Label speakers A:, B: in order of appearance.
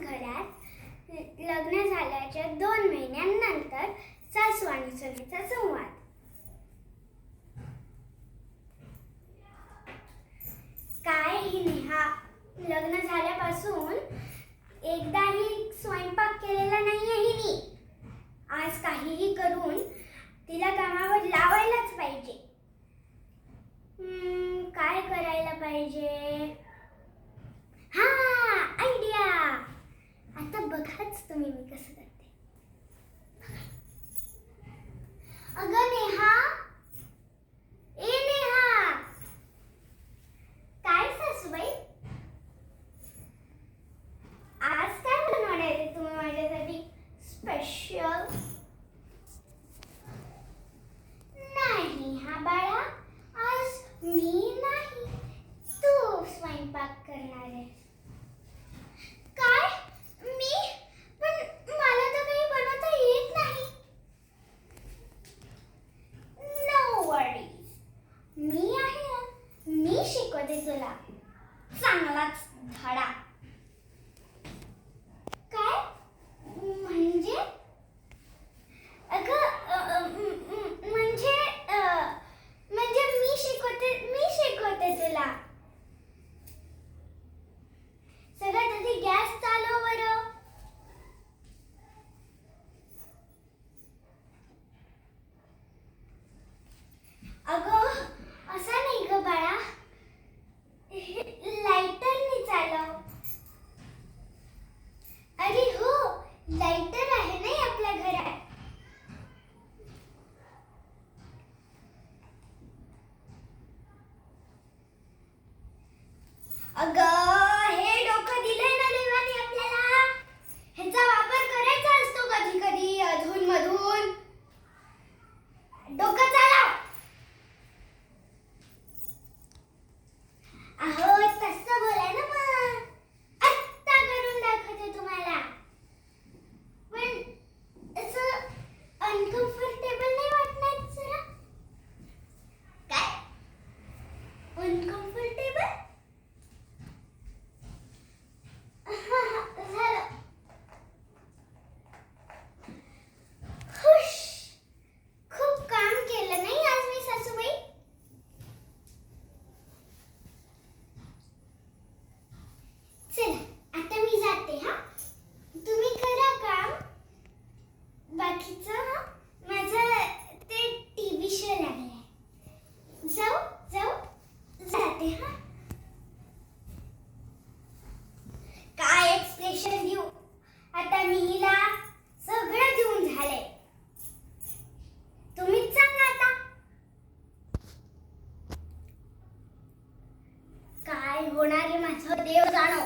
A: घरात लग्न झाल्याच्या 2 महिन्यांनंतर सासू आणि सुनेचा संवाद. काय ही नेहा लग्न झाल्यापासून एकदाही स्वयंपाक केलेला नाहीये हिने. आज काहीही करून तिला कामावर लावायलाच पाहिजे. काय करायला पाहिजे? हा, आयडिया. आता बघाच तुम्ही मी कसं करते. अगं नेहा, ए नेहा. काय सासूबाई, आज काय बनवणार आहे तुम्ही माझ्यासाठी स्पेशल? नाही हा बाळा, आज मी नाही, तू स्वयंपाक करणार आहेस. काय? मी? पण मला तर काही बनवता येत नाही. नो वरीज, मी आहे ना, मी शिकवते तुला चांगलाच धडा. काय म्हणजे? अगं म्हणजे मी शिकवते तुला. सगळ्यात आधी गॅस चालव बरं. अगं असं नाही ग बाळा, लाइटरने चालव. अरे हो, लाइटर आहे ना आपल्या घरात. अगं हे डोकं दिलंय ना देवाने आपल्याला, ह्याचा वापर करायचा असतो कधी कधी अधून मधून. डोकं चालव. अहो तसं बोला ना मग. आत्ता करून दाखवते तुम्हाला. पण असं अनकम्फर्टेबल नाही वाटणार जरा? काय अनकम्फर्टेबल? झालं. खुश. खूप काम केलं नाही आज मी सासूबाई. चला आता मी जाते. हा, तुम्ही करा काम बाकीचं. माझं ते टीव्ही शो लागलाय. जाते. हा, काय एक्सप्रेशन देऊ आता? मी हिला सगळं देऊन झालंय. तुम्हीच सांगा आता काय होणार आहे. माझं देव जाणो.